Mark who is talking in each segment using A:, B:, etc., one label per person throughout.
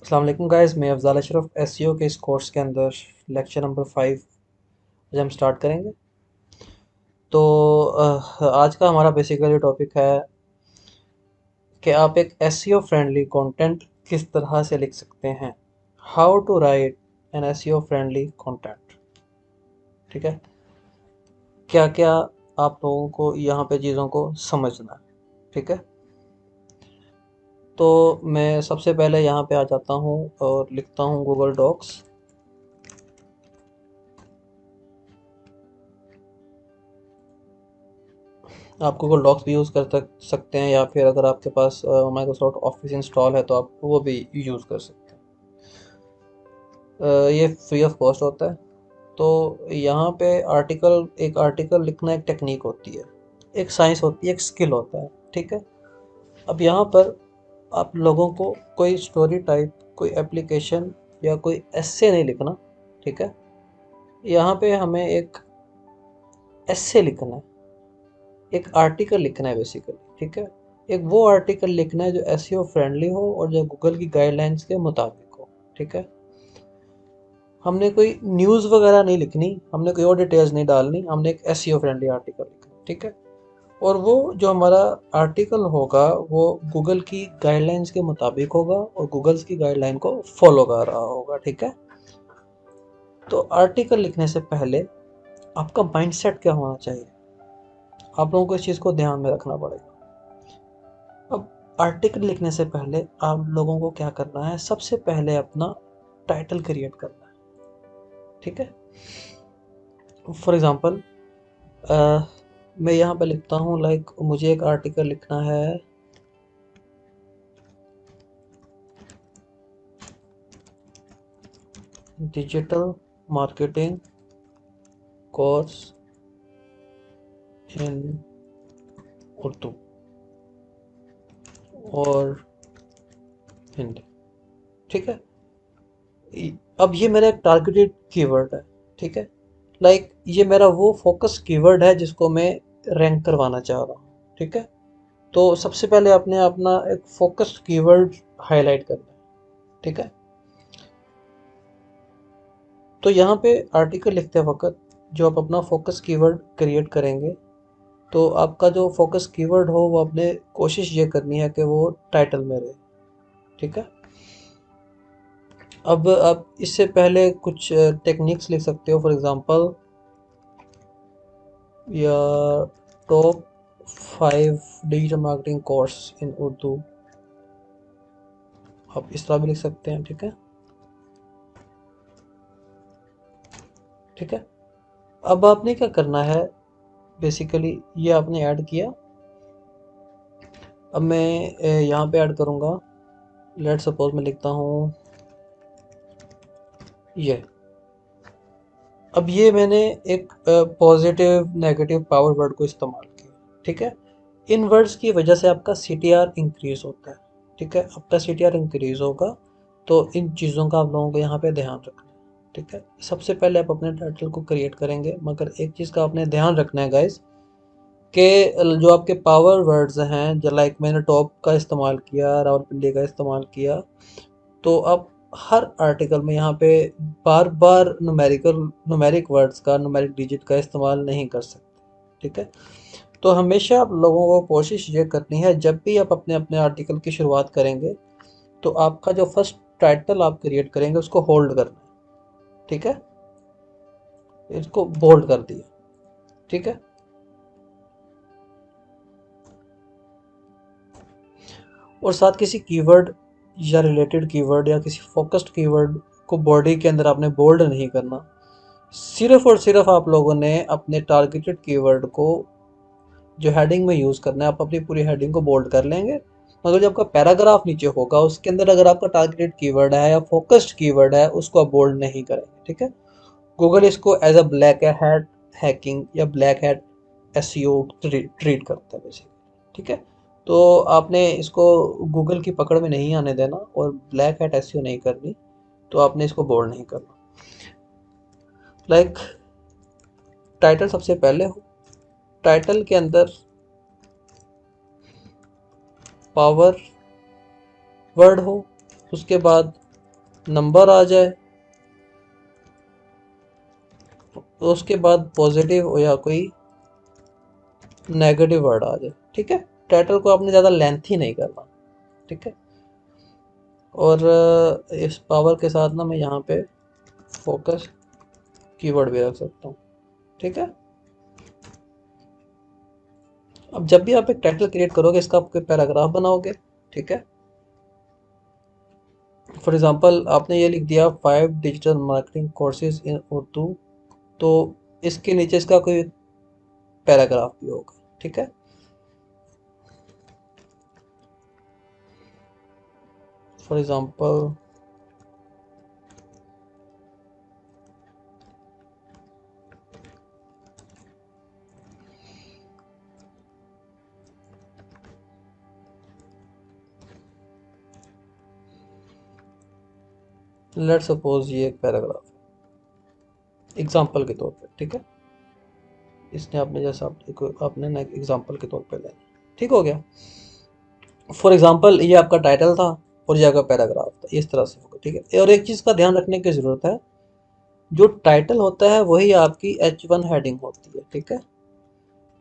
A: अस्सलाम वालेकुम गाइस, मैं अफ़ज़ाल अशरफ एसईओ के इस कोर्स के अंदर लेक्चर नंबर 5 आज हम स्टार्ट करेंगे। तो आज का हमारा बेसिकली टॉपिक है कि आप एक एसईओ फ्रेंडली कंटेंट किस तरह से लिख सकते हैं। How to write an SEO friendly content. ठीक है, क्या क्या आप लोगों को यहाँ पे चीज़ों को समझना है। ठीक है, तो मैं सबसे पहले यहाँ पे आ जाता हूँ और लिखता हूँ गूगल डॉक्स। आप गूगल डॉक्स भी यूज़ कर सकते हैं, या फिर अगर आपके पास माइक्रोसॉफ्ट ऑफिस इंस्टॉल है तो आप वो भी यूज़ कर सकते हैं। ये फ्री ऑफ कॉस्ट होता है। तो यहाँ पे एक आर्टिकल लिखना एक टेक्निक होती है, एक साइंस होती है, एक स्किल होता है। ठीक है, अब यहाँ पर आप लोगों को कोई स्टोरी टाइप, कोई एप्लीकेशन या कोई एस्से नहीं लिखना। ठीक है, यहाँ पे हमें एक एस्से लिखना है, एक आर्टिकल लिखना है बेसिकली। ठीक है, एक वो आर्टिकल लिखना है जो एसईओ फ्रेंडली हो और जो गूगल की गाइडलाइंस के मुताबिक हो। ठीक है, हमने कोई न्यूज़ वगैरह नहीं लिखनी, हमने कोई और डिटेल्स नहीं डालनी, हमने एक एसईओ फ्रेंडली आर्टिकल लिखना। ठीक है, और वो जो हमारा आर्टिकल होगा वो गूगल की गाइडलाइंस के मुताबिक होगा और गूगल्स की गाइडलाइन को फॉलो कर रहा होगा। ठीक है, तो आर्टिकल लिखने से पहले आपका माइंडसेट क्या होना चाहिए, आप लोगों को इस चीज़ को ध्यान में रखना पड़ेगा। अब आर्टिकल लिखने से पहले आप लोगों को क्या करना है, सबसे पहले अपना टाइटल क्रिएट करना है। ठीक है, फॉर एग्जांपल मैं यहाँ पे लिखता हूँ लाइक मुझे एक आर्टिकल लिखना है डिजिटल मार्केटिंग कोर्स इन उर्दू और हिंदी। ठीक है, अब ये मेरा एक टारगेटेड कीवर्ड है। ठीक है, लाइक ये मेरा वो फोकस कीवर्ड है जिसको मैं रैंक करवाना चाह रहा हूँ। ठीक है, तो सबसे पहले आपने अपना एक फोकस्ड कीवर्ड हाईलाइट करना है। ठीक है, तो यहाँ पे आर्टिकल लिखते वक्त जो आप अपना फोकस कीवर्ड क्रिएट करेंगे, तो आपका जो फोकस कीवर्ड हो वो आपने कोशिश ये करनी है कि वो टाइटल में रहे। ठीक है, अब आप इससे पहले कुछ टेक्निक्स लिख सकते हो, फॉर एग्जांपल या टॉप 5 डिजिटल मार्केटिंग कोर्स इन उर्दू, आप इस तरह भी लिख सकते हैं। ठीक है, ठीक है, अब आपने क्या करना है, बेसिकली ये आपने ऐड किया। अब मैं यहाँ पे ऐड करूँगा, लेट सपोज मैं लिखता हूँ ये। अब ये मैंने एक पॉजिटिव नेगेटिव पावर वर्ड को इस्तेमाल किया। ठीक है, इन वर्ड्स की वजह से आपका सीटीआर इंक्रीज होता है। ठीक है, आपका सीटीआर इंक्रीज होगा, तो इन चीज़ों का आप लोगों को यहाँ पे ध्यान रखना है। ठीक है, सबसे पहले आप अपने टाइटल को क्रिएट करेंगे, मगर एक चीज़ का आपने ध्यान रखना है गाइस कि जो आपके पावर वर्ड्स हैं, जो लाइक मैंने टॉप का इस्तेमाल किया, रावलपिंडी का इस्तेमाल किया, तो आप हर आर्टिकल में यहाँ पे बार बार न्यूमेरिक वर्ड्स का, न्यूमेरिक डिजिट का इस्तेमाल नहीं कर सकते। ठीक है, तो हमेशा आप लोगों को कोशिश ये करनी है, जब भी आप अपने अपने आर्टिकल की शुरुआत करेंगे तो आपका जो फर्स्ट टाइटल आप क्रिएट करेंगे उसको होल्ड करना है। ठीक है, इसको बोल्ड कर दिया। ठीक है, और साथ किसी कीवर्ड या रिलेटेड कीवर्ड या किसी फोकस्ड कीवर्ड को बॉडी के अंदर आपने बोल्ड नहीं करना। सिर्फ और सिर्फ आप लोगों ने अपने टारगेटेड कीवर्ड को जो हेडिंग में यूज़ करना है, आप अपनी पूरी हेडिंग को बोल्ड कर लेंगे, मगर जो आपका पैराग्राफ नीचे होगा उसके अंदर अगर आपका टारगेटेड कीवर्ड है या फोकस्ड कीवर्ड है उसको आप बोल्ड नहीं करेंगे। ठीक है, गूगल इसको as a black hat hacking या ब्लैक हैट एसईओ ट्रीट करता है बेसिकली। ठीक है, तो आपने इसको गूगल की पकड़ में नहीं आने देना और ब्लैक हैट एसईओ नहीं करनी, तो आपने इसको बोल्ड नहीं करना। लाइक टाइटल सबसे पहले हो, टाइटल के अंदर पावर वर्ड हो, उसके बाद नंबर आ जाए, तो उसके बाद पॉजिटिव या कोई नेगेटिव वर्ड आ जाए। ठीक है, टाइटल को आपने ज़्यादा लेंथी नहीं करना। ठीक है, और इस पावर के साथ ना मैं यहाँ पे फोकस कीवर्ड भी रख सकता हूँ। ठीक है, अब जब भी आप एक टाइटल क्रिएट करोगे, इसका आप कोई पैराग्राफ बनाओगे। ठीक है, फॉर एग्जांपल आपने ये लिख दिया 5 digital marketing courses in Urdu, तो इसके नीचे इसका कोई पैराग्राफ भी होगा। ठीक है, फॉर एग्जांपल लेट सपोज ये एक पैराग्राफ एग्जांपल के तौर पे। ठीक है, इसने आपने जैसा आपने ना एग्जांपल के तौर पे लेना। ठीक हो गया, फॉर एग्जांपल ये आपका टाइटल था और ये आपका पैराग्राफ था, इस तरह से होगा। ठीक है, और एक चीज़ का ध्यान रखने की ज़रूरत है, जो टाइटल होता है वही आपकी H1 हेडिंग होती है। ठीक है,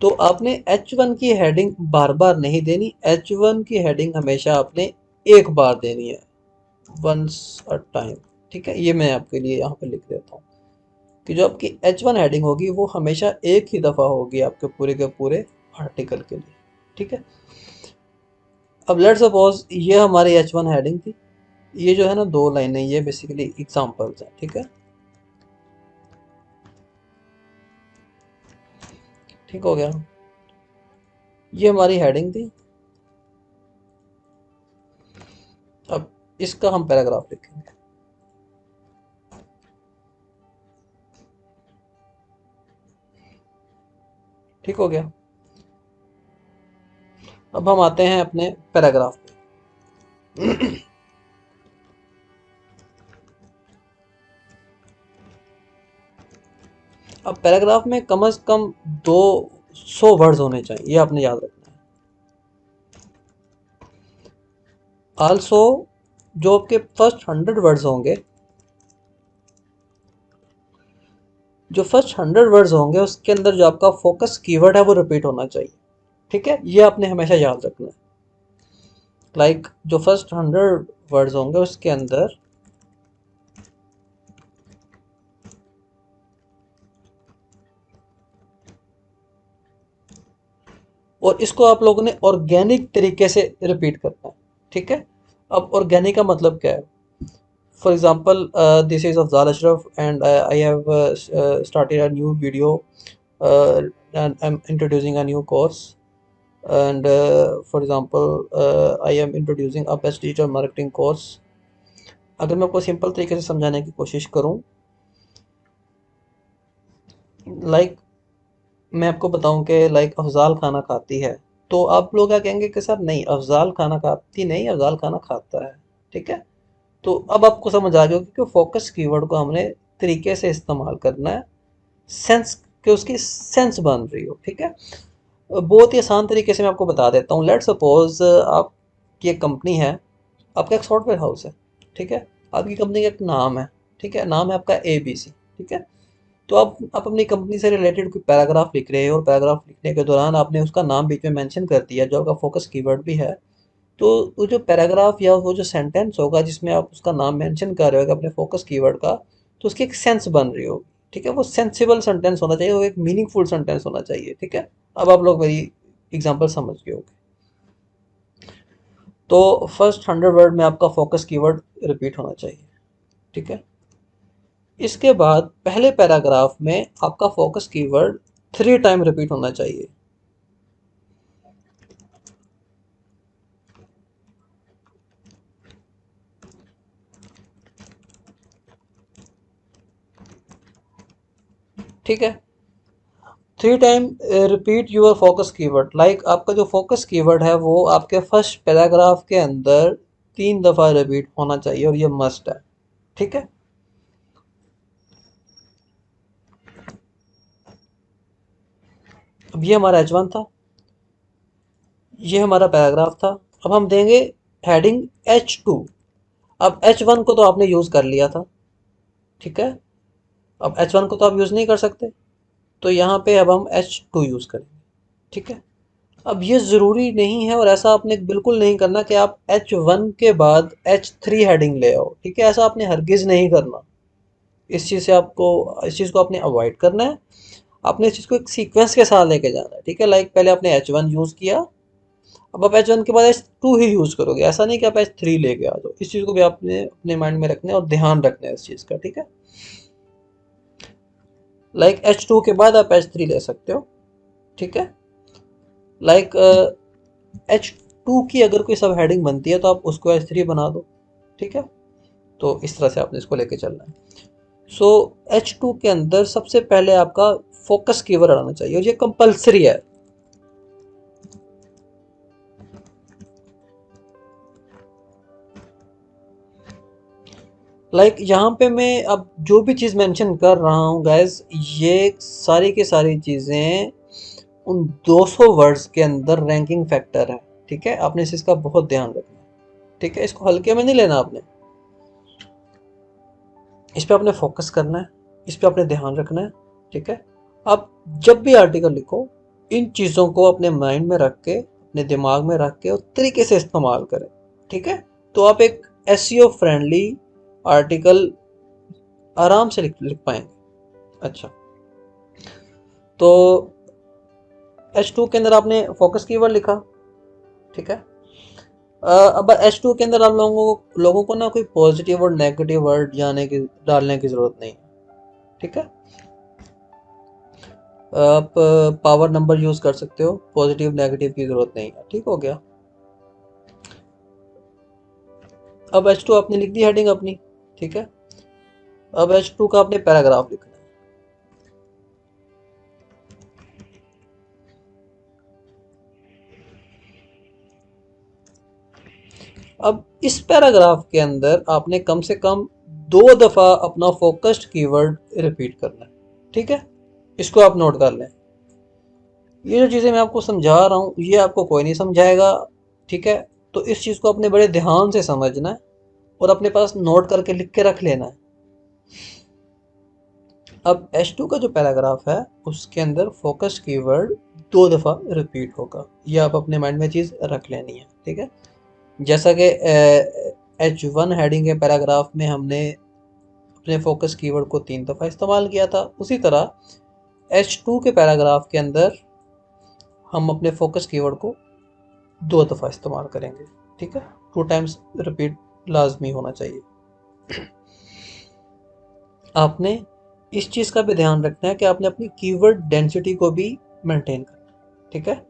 A: तो आपने H1 की हेडिंग बार बार नहीं देनी, H1 की हेडिंग हमेशा आपने एक बार देनी है, वंस अ टाइम। ठीक है, ये मैं आपके लिए यहाँ पे लिख देता हूँ कि जो आपकी H1 हेडिंग होगी वो हमेशा एक ही दफ़ा होगी आपके पूरे के पूरे आर्टिकल के लिए। ठीक है, अब लेट्स सपोज ये हमारी H1 हेडिंग थी, ये जो है ना 2 लाइनें, ये बेसिकली एग्जांपल्स हैं। ठीक है, ठीक हो गया, ये हमारी हेडिंग थी। अब इसका हम पैराग्राफ लिखेंगे। ठीक हो गया, अब हम आते हैं अपने पैराग्राफ पे। अब पैराग्राफ में कम से कम 200 वर्ड्स होने चाहिए, ये आपने याद रखना है। आल्सो जो आपके फर्स्ट 100 वर्ड्स होंगे, जो फर्स्ट 100 वर्ड्स होंगे उसके अंदर जो आपका फोकस कीवर्ड है वो रिपीट होना चाहिए। ठीक है, ये आपने हमेशा याद रखना है। लाइक जो फर्स्ट 100 वर्ड्स होंगे उसके अंदर और इसको आप लोगों ने ऑर्गेनिक तरीके से रिपीट करना है। ठीक है, अब ऑर्गेनिक का मतलब क्या है? For example this is Afzal Ashraf and I have started a new video and I'm introducing a new course and for example I am introducing a best digital marketing course। अगर मैं आपको सिंपल तरीके से समझाने की कोशिश करूं, लाइक मैं आपको बताऊं कि लाइक अफजाल खाना खाती है, तो आप लोग क्या कहेंगे कि सर नहीं, अफजाल खाना खाती नहीं, अफजाल खाना खाता है। ठीक है, तो अब आपको समझ आ गया कि फोकस कीवर्ड को हमने तरीके से इस्तेमाल करना है, सेंस कि उसकी सेंस बन रही हो। ठीक है, बहुत ही आसान तरीके से मैं आपको बता देता हूँ। लेट सपोज आपकी एक कंपनी है, आपका एक सॉफ्टवेयर हाउस है। ठीक है, आपकी कंपनी का एक नाम है। ठीक है, नाम है आपका ABC। ठीक है, तो आप अपनी कंपनी से रिलेटेड कोई पैराग्राफ लिख रहे हो और पैराग्राफ लिखने के दौरान आपने उसका नाम बीच में मेंशन कर दिया, जो आपका फोकस कीवर्ड भी है। तो वो जो पैराग्राफ या वो जो सेंटेंस होगा जिसमें आप उसका नाम मेंशन कर रहे हो अपने फोकस कीवर्ड का, तो उसकी एक सेंस बन रही होगी। ठीक है, वो सेंसिबल सेंटेंस होना चाहिए, वो एक मीनिंगफुल सेंटेंस होना चाहिए। ठीक है, अब आप लोग मेरी एग्जांपल समझ गए होंगे। तो फर्स्ट 100 वर्ड में आपका फोकस कीवर्ड रिपीट होना चाहिए। ठीक है, इसके बाद पहले पैराग्राफ में आपका फोकस कीवर्ड 3 टाइम रिपीट होना चाहिए। ठीक है, 3 time repeat your focus keyword. Like आपका जो फोकस कीवर्ड है वो आपके फर्स्ट पैराग्राफ के अंदर 3 दफ़ा रिपीट होना चाहिए और ये मस्ट है। ठीक है, अब ये हमारा H1 था, ये हमारा पैराग्राफ था। अब हम देंगे हेडिंग H2। अब H1 को तो आपने यूज़ कर लिया था, ठीक है। अब H1 को तो आप यूज़ नहीं कर सकते, तो यहाँ पे अब हम H2 यूज़ करेंगे, ठीक है। अब ये ज़रूरी नहीं है और ऐसा आपने बिल्कुल नहीं करना कि आप H1 के बाद H3 हेडिंग ले आओ, ठीक है। ऐसा आपने हरगिज़ नहीं करना। इस चीज़ को आपने अवॉइड करना है। आपने इस चीज़ को एक सीक्वेंस के साथ लेके जाना है, ठीक है। लाइक पहले आपने H1 यूज़ किया, अब आप H1 के बाद H2 ही यूज़ करोगे। ऐसा नहीं कि आप H3 लेके आ जाओ। इस चीज़ को भी आपने अपने माइंड में रखना है और ध्यान रखना है इस चीज़ का, ठीक है। लाइक H2 के बाद आप H3 ले सकते हो, ठीक है। लाइक H2 की अगर कोई सब हेडिंग बनती है तो आप उसको H3 बना दो, ठीक है। तो इस तरह से आपने इसको लेके चलना है। सो H2 के अंदर सबसे पहले आपका फोकस कीवर्ड आना चाहिए और ये कंपलसरी है। लाइक यहाँ पे मैं अब जो भी चीज़ मेंशन कर रहा हूँ गाइस, ये सारी की सारी चीज़ें उन 200 वर्ड्स के अंदर रैंकिंग फैक्टर है, ठीक है। आपने इस चीज़ का बहुत ध्यान रखना है, ठीक है। इसको हल्के में नहीं लेना आपने, इस पे आपने फोकस करना है, इस पे आपने ध्यान रखना है, ठीक है। आप जब भी आर्टिकल लिखो, इन चीज़ों को अपने माइंड में रख के, अपने दिमाग में रख के और तरीके से इस्तेमाल करें, ठीक है। तो आप एक एसईओ फ्रेंडली आर्टिकल आराम से लिख पाएंगे। अच्छा, तो H2 के अंदर आपने फोकस कीवर्ड लिखा, ठीक है। अब H2 के अंदर आप लोगों को ना कोई पॉजिटिव और नेगेटिव वर्ड डालने की जरूरत नहीं, ठीक है। आप पावर नंबर यूज कर सकते हो, पॉजिटिव नेगेटिव की जरूरत नहीं है, ठीक हो गया। अब H2 आपने लिख दी हेडिंग अपनी, ठीक है। अब H2 का आपने पैराग्राफ लिखना है। अब इस पैराग्राफ के अंदर आपने कम से कम 2 दफा अपना फोकस्ड कीवर्ड रिपीट करना है, ठीक है। इसको आप नोट कर लें। ये जो चीज़ें मैं आपको समझा रहा हूँ ये आपको कोई नहीं समझाएगा, ठीक है। तो इस चीज़ को अपने बड़े ध्यान से समझना है और अपने पास नोट करके लिख के रख लेना है। अब H2 का जो पैराग्राफ है उसके अंदर फोकस कीवर्ड 2 दफा रिपीट होगा, ये आप अपने माइंड में चीज़ रख लेनी है, ठीक है। जैसा कि H1 हेडिंग के पैराग्राफ में हमने अपने फोकस कीवर्ड को 3 दफा इस्तेमाल किया था, उसी तरह H2 के पैराग्राफ के अंदर हम अपने फोकस कीवर्ड को 2 दफा इस्तेमाल करेंगे, ठीक है। 2 टाइम्स रिपीट लाजमी होना चाहिए। आपने इस चीज़ का भी ध्यान रखना है कि आपने अपनी कीवर्ड डेंसिटी को भी मेंटेन करना है, ठीक है।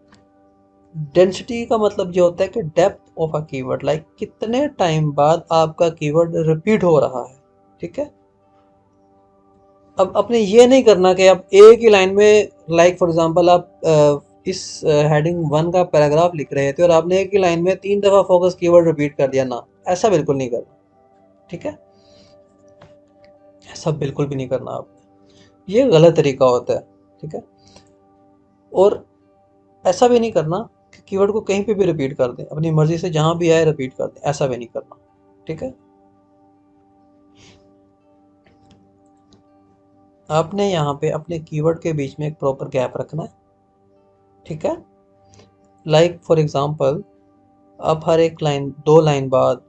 A: डेंसिटी का मतलब ये होता है कि depth of a keyword, like कितने टाइम बाद आपका कीवर्ड रिपीट हो रहा है, ठीक है। अब आपने ये नहीं करना कि आप एक ही लाइन में, लाइक फॉर एग्जांपल आप इस हेडिंग 1 का पैराग्राफ लिख रहे थे और आपने एक ही लाइन में 3 दफा फोकस कीवर्ड रिपीट कर दिया, ना ऐसा बिल्कुल नहीं करना, ठीक है। ऐसा बिल्कुल भी नहीं करना आपने, ये गलत तरीका होता है, ठीक है। और ऐसा भी नहीं करना कि कीवर्ड को कहीं पे भी रिपीट कर दें, अपनी मर्जी से जहां भी आए रिपीट कर दें, ऐसा भी नहीं करना, ठीक है। आपने यहाँ पे अपने कीवर्ड के बीच में एक प्रॉपर गैप रखना है, ठीक है। लाइक फॉर एग्जांपल आप हर एक लाइन, 2 लाइन बाद,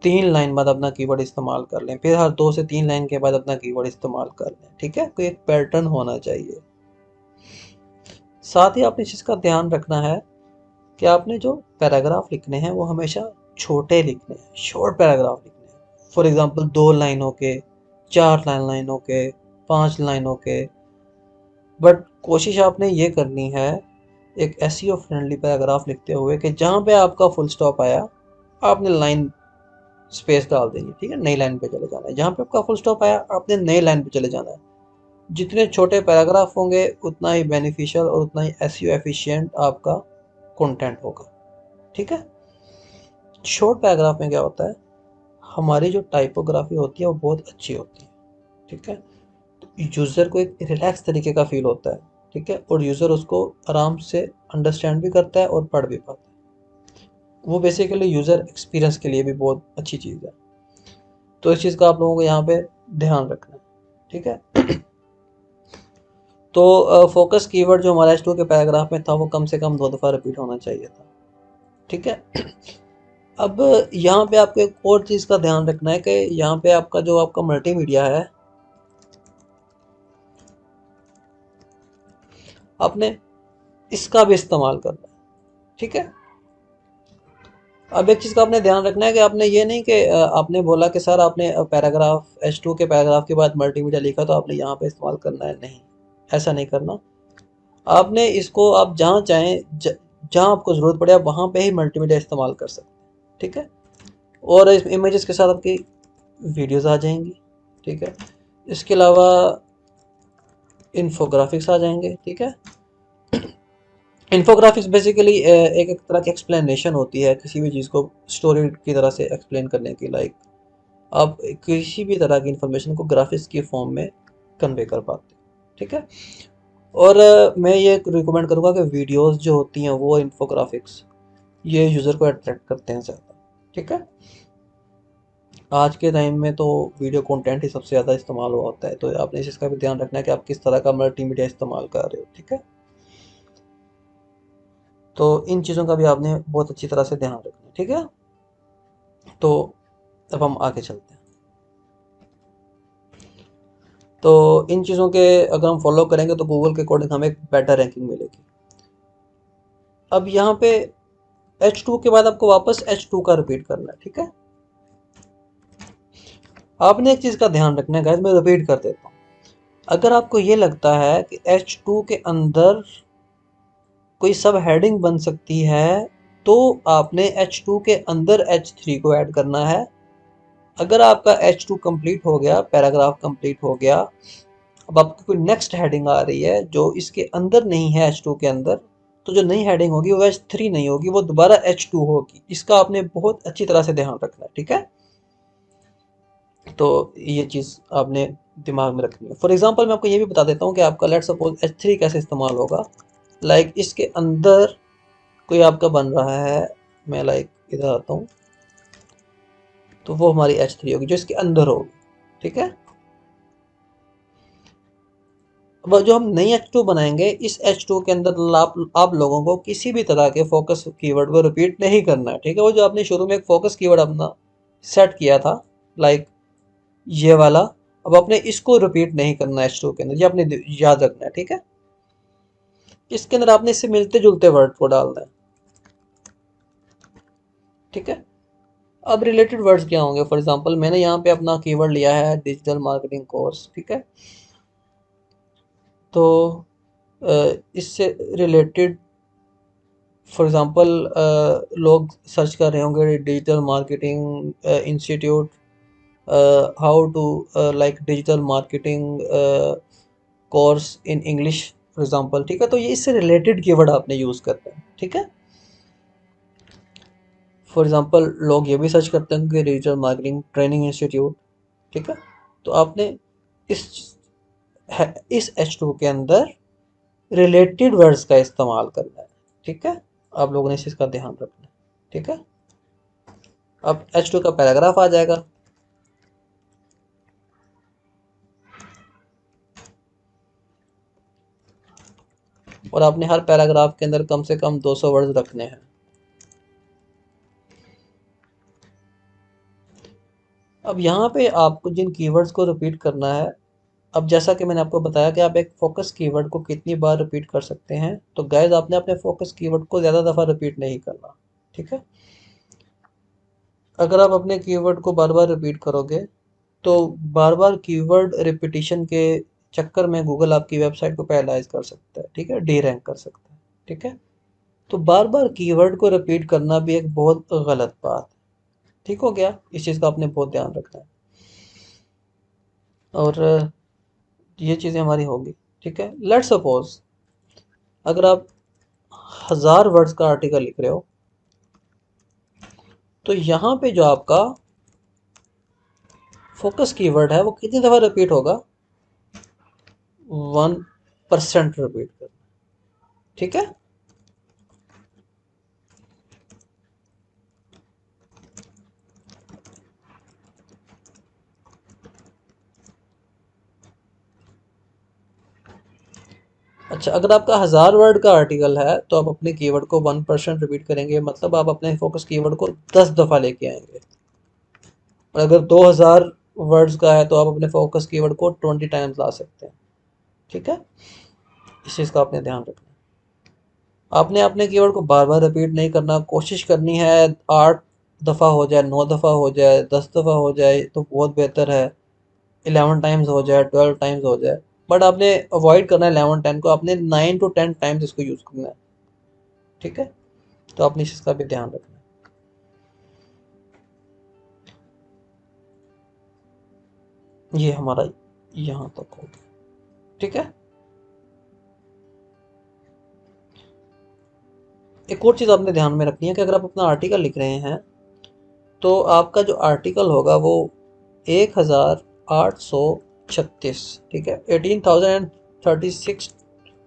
A: 3 लाइन बाद अपना कीवर्ड इस्तेमाल कर लें, फिर हर 2 से 3 लाइन के बाद अपना कीवर्ड इस्तेमाल कर लें, ठीक है। कोई एक पैटर्न होना चाहिए। साथ ही आपने इस चीज़ का ध्यान रखना है कि आपने जो पैराग्राफ लिखने हैं वो हमेशा छोटे लिखने हैं, शॉर्ट पैराग्राफ लिखने हैं। फॉर एग्जांपल 2 लाइनों के, 4 लाइनों के, 5 लाइनों के। बट कोशिश आपने ये करनी है एक एसईओ फ्रेंडली पैराग्राफ लिखते हुए कि जहाँ पे आपका फुल स्टॉप आया आपने लाइन स्पेस डाल देनी, ठीक है। नई लाइन पे चले जाना है, जहाँ पे आपका फुल स्टॉप आया आपने नई लाइन पे चले जाना है। जितने छोटे पैराग्राफ होंगे उतना ही बेनिफिशियल और उतना ही एसईओ एफिशिएंट आपका कंटेंट होगा, ठीक है। शॉर्ट पैराग्राफ में क्या होता है, हमारी जो टाइपोग्राफी होती है वो बहुत अच्छी होती है, ठीक है। यूज़र को एक रिलैक्स तरीके का फील होता है, ठीक है। और यूज़र उसको आराम से अंडरस्टैंड भी करता है और पढ़ भी पाता है। वो बेसिकली यूज़र एक्सपीरियंस के लिए भी बहुत अच्छी चीज़ है। तो इस चीज़ का आप लोगों को यहाँ पे ध्यान रखना है, ठीक है। तो फोकस कीवर्ड जो हमारा H2 के पैराग्राफ में था वो कम से कम 2 दफ़ा रिपीट होना चाहिए था, ठीक है। अब यहाँ पे आपको एक और चीज़ का ध्यान रखना है कि यहाँ पे आपका जो आपका मल्टीमीडिया है, आपने इसका भी इस्तेमाल करना है, ठीक है। अब एक चीज़ का आपने ध्यान रखना है कि आपने ये नहीं कि आपने बोला कि सर आपने पैराग्राफ H2 के पैराग्राफ के बाद मल्टीमीडिया लिखा तो आपने यहाँ पे इस्तेमाल करना है, नहीं, ऐसा नहीं करना। आपने इसको आप जहाँ चाहें, जहाँ आपको ज़रूरत पड़े आप वहाँ पे ही मल्टीमीडिया इस्तेमाल कर सकते हैं, ठीक है। और इस इमेजेस के साथ आपकी वीडियोस आ जाएंगी, ठीक है। इसके अलावा इन्फोग्राफिक्स आ जाएंगे, ठीक है। इन्फोग्राफिक्स बेसिकली एक एक तरह की एक्सप्लेनेशन होती है किसी भी चीज़ को स्टोरी की तरह से एक्सप्लेन करने की, लाइक आप किसी भी तरह की इंफॉर्मेशन को ग्राफिक्स की फॉर्म में कन्वे कर पाते हैं, ठीक है। और मैं ये रिकमेंड करूँगा कि वीडियोस जो होती हैं वो इन्फोग्राफिक्स ये यूज़र को अट्रैक्ट करते हैं ज़्यादा, ठीक है। आज के टाइम में तो वीडियो कंटेंट ही सबसे ज़्यादा इस्तेमाल हुआ होता है, तो आपने इस चीज़ का भी ध्यान रखना है कि आप किस तरह का मल्टीमीडिया इस्तेमाल कर रहे हो, ठीक है। तो इन चीज़ों का भी आपने बहुत अच्छी तरह से ध्यान रखना है, ठीक है। तो अब हम आगे चलते हैं। तो इन चीज़ों के अगर हम फॉलो करेंगे तो गूगल के अकॉर्डिंग हमें एक बेटर रैंकिंग मिलेगी। अब यहाँ पे H2 के बाद आपको वापस H2 का रिपीट करना है, ठीक है। आपने एक चीज़ का ध्यान रखना है गाइस, मैं रिपीट कर देता हूँ। अगर आपको ये लगता है कि H2 के अंदर कोई सब हेडिंग बन सकती है तो आपने H2 के अंदर H3 को ऐड करना है। अगर आपका H2 कंप्लीट हो गया, पैराग्राफ कंप्लीट हो गया, अब आपकी कोई नेक्स्ट हेडिंग आ रही है जो इसके अंदर नहीं है H2 के अंदर, तो जो नई हेडिंग होगी वो H3 नहीं होगी, वो दोबारा H2 होगी। इसका आपने बहुत अच्छी तरह से ध्यान रखना है, ठीक है। तो ये चीज़ आपने दिमाग में रखनी है। फॉर एग्जांपल मैं आपको ये भी बता देता हूँ कि आपका लेट्स सपोज H3 कैसे इस्तेमाल होगा। लाइक इसके अंदर कोई आपका बन रहा है, मैं लाइक इधर आता हूँ, तो वो हमारी H3 होगी जो इसके अंदर होगी, ठीक है। अब जो हम नई H2 बनाएंगे, इस H2 के अंदर आप लोगों को किसी भी तरह के फोकस कीवर्ड को रिपीट नहीं करना है, ठीक है। वो जो आपने शुरू में एक फोकस कीवर्ड अपना सेट किया था, लाइक ये वाला, अब आपने इसको रिपीट नहीं करना है H2 के अंदर, ये आपने याद रखना है, ठीक है। इसके अंदर आपने इससे मिलते जुलते वर्ड को डालना है, ठीक है। अब रिलेटेड वर्ड्स क्या होंगे, फॉर एग्जांपल मैंने यहाँ पे अपना कीवर्ड लिया है डिजिटल मार्केटिंग कोर्स, ठीक है। तो इससे रिलेटेड फॉर एग्जांपल लोग सर्च कर रहे होंगे digital marketing institute, how to like digital marketing course in English for example, ठीक है। तो ये इससे रिलेटेड कीवर्ड आपने यूज़ करते हैं, ठीक है। फॉर एग्जांपल लोग ये भी सर्च करते हैं कि डिजिटल मार्केटिंग ट्रेनिंग इंस्टीट्यूट, ठीक है। तो आपने इस इस H2 के अंदर रिलेटेड वर्ड्स का इस्तेमाल करना है, ठीक है। आप लोगों ने इस चीज़ का ध्यान रखना है, ठीक है। अब H2 का पैराग्राफ आ जाएगा। और आपने हर पैराग्राफ के अंदर कम से कम 200 वर्ड्स रखने हैं। अब यहाँ पे आपको जिन कीवर्ड्स को रिपीट करना है, अब जैसा कि मैंने आपको बताया कि आप एक फोकस कीवर्ड को कितनी बार रिपीट कर सकते हैं, तो गाइस आपने अपने फोकस कीवर्ड को ज़्यादा दफ़ा रिपीट नहीं करना, ठीक है। अगर आप अपने कीवर्ड को बार बार रिपीट करोगे तो बार बार कीवर्ड रिपीटिशन के चक्कर में गूगल आपकी वेबसाइट को पैरालाइज कर सकता है, ठीक है, डी रैंक कर सकता है, ठीक है। तो बार बार कीवर्ड को रिपीट करना भी एक बहुत गलत बात है, ठीक हो गया। इस चीज़ का आपने बहुत ध्यान रखना है। और ये चीज़ें हमारी होगी, ठीक है। लेट्स सपोज अगर आप 1000 वर्ड्स का आर्टिकल लिख रहे हो, तो यहाँ पे जो आपका फोकस कीवर्ड है वो कितनी दफ़ा रिपीट होगा, 1% रिपीट करना, ठीक है। अच्छा, अगर आपका 1000 वर्ड का आर्टिकल है तो आप अपने कीवर्ड को 1% रिपीट करेंगे, मतलब आप अपने फोकस कीवर्ड को 10 दफ़ा लेके आएंगे। और अगर 2000 वर्ड्स का है तो आप अपने फोकस कीवर्ड को 20 टाइम्स ला सकते हैं। ठीक है, इस चीज़ का आपने ध्यान रखना है। आपने अपने कीवर्ड को बार बार रिपीट नहीं करना, कोशिश करनी है 8 दफ़ा हो जाए, 9 दफ़ा हो जाए, 10 दफ़ा हो जाए तो बहुत बेहतर है। 11 टाइम्स हो जाए, 12 टाइम्स हो जाए, बट आपने अवॉइड करना है 11-10 को, आपने 9 to 10 टाइम्स इसको यूज़ करना है। ठीक है, तो आपने इस चीज़ का भी ध्यान रखना है। ये हमारा यहाँ तक हो गया। ठीक है, एक और चीज़ आपने ध्यान में रखनी है कि अगर आप अपना आर्टिकल लिख रहे हैं तो आपका जो आर्टिकल होगा वो 1836, ठीक है, 18,036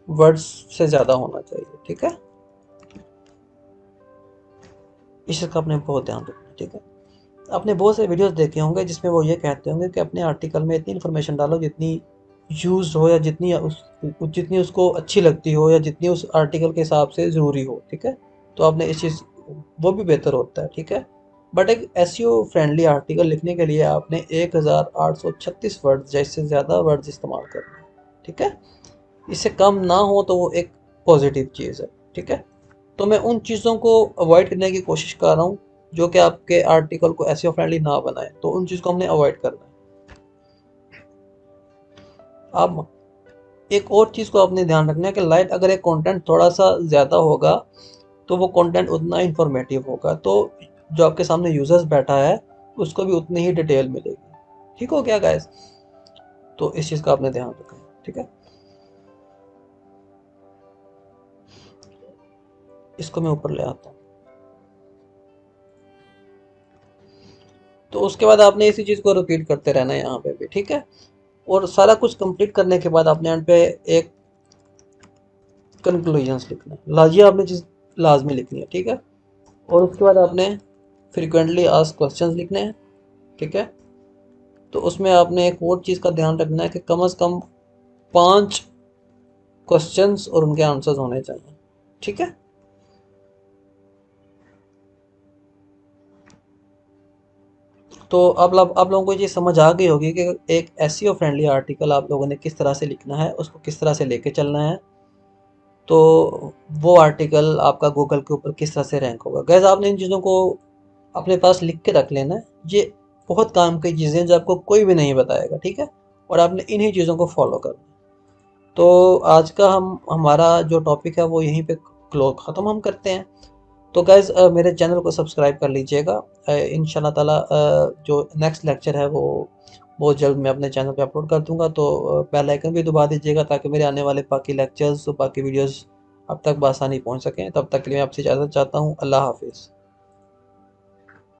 A: वर्ड्स से ज़्यादा होना चाहिए। ठीक है, इस चीज़ का आपने बहुत ध्यान रखना है। ठीक है, आपने बहुत से वीडियोस देखे होंगे जिसमें वो ये कहते होंगे कि अपने आर्टिकल में इतनी इन्फॉर्मेशन डालो जितनी यूज हो, या जितनी उसको अच्छी लगती हो, या जितनी उस आर्टिकल के हिसाब से ज़रूरी हो। ठीक है, तो आपने इस चीज़, वो भी बेहतर होता है। ठीक है, बट एक एसईओ फ्रेंडली आर्टिकल लिखने के लिए आपने 1836 वर्ड जैसे ज़्यादा वर्ड्स इस्तेमाल करना है। ठीक है, इससे कम ना हो तो वो एक पॉजिटिव चीज़ है। ठीक है, तो मैं उन चीज़ों को अवॉइड करने की कोशिश कर रहा हूँ जो कि आपके आर्टिकल को एसईओ फ्रेंडली ना बनाए, तो उन चीज़ को हमने अवॉइड करना है। अब एक और चीज़ को आपने ध्यान रखना है कि लाइक अगर एक कंटेंट थोड़ा सा ज़्यादा होगा तो वो कंटेंट उतना इंफॉर्मेटिव होगा, तो जो आपके सामने यूजर्स बैठा है उसको भी उतनी ही डिटेल मिलेगी। ठीक हो गया गाइस, तो इस चीज़ का आपने ध्यान रखना है। ठीक है, इसको मैं ऊपर ले आता हूँ। तो उसके बाद आपने इसी चीज़ को रिपीट करते रहना है यहाँ पे भी। ठीक है, और सारा कुछ कंप्लीट करने के बाद आपने एंड पे एक कंक्लूजन्स लिखना है, लाजिए आपने चीज़ लाजमी लिखनी है। ठीक है, और उसके बाद आपने फ्रिक्वेंटली आस्क्ड क्वेश्चंस लिखने हैं। ठीक है, तो उसमें आपने एक और चीज़ का ध्यान रखना है कि कम से कम 5 क्वेश्चंस और उनके आंसर्स होने चाहिए। ठीक है, तो अब आप लोगों को ये समझ आ गई होगी कि एक एसईओ फ्रेंडली आर्टिकल आप लोगों ने किस तरह से लिखना है, उसको किस तरह से लेके चलना है, तो वो आर्टिकल आपका गूगल के ऊपर किस तरह से रैंक होगा। गैस आपने इन चीज़ों को अपने पास लिख के रख लेना है, ये बहुत काम की चीज़ें हैं जो आपको कोई भी नहीं बताएगा। ठीक है, और आपने इन्हीं चीज़ों को फॉलो करना है। तो आज का हमारा जो टॉपिक है वो यहीं पे क्लोज ख़त्म हम करते हैं। तो गाइज़ मेरे चैनल को सब्सक्राइब कर लीजिएगा। इंशाल्लाह ताला जो नेक्स्ट लेक्चर है वो बहुत जल्द मैं अपने चैनल पे अपलोड कर दूंगा, तो बेल आइकन भी दबा दीजिएगा ताकि मेरे आने वाले बाकी लेक्चर्स, बाकी वीडियोस आप तक बआसानी पहुंच सकें। तब तक के लिए मैं आपसे इजाज़त चाहता हूँ। अल्लाह हाफिज़।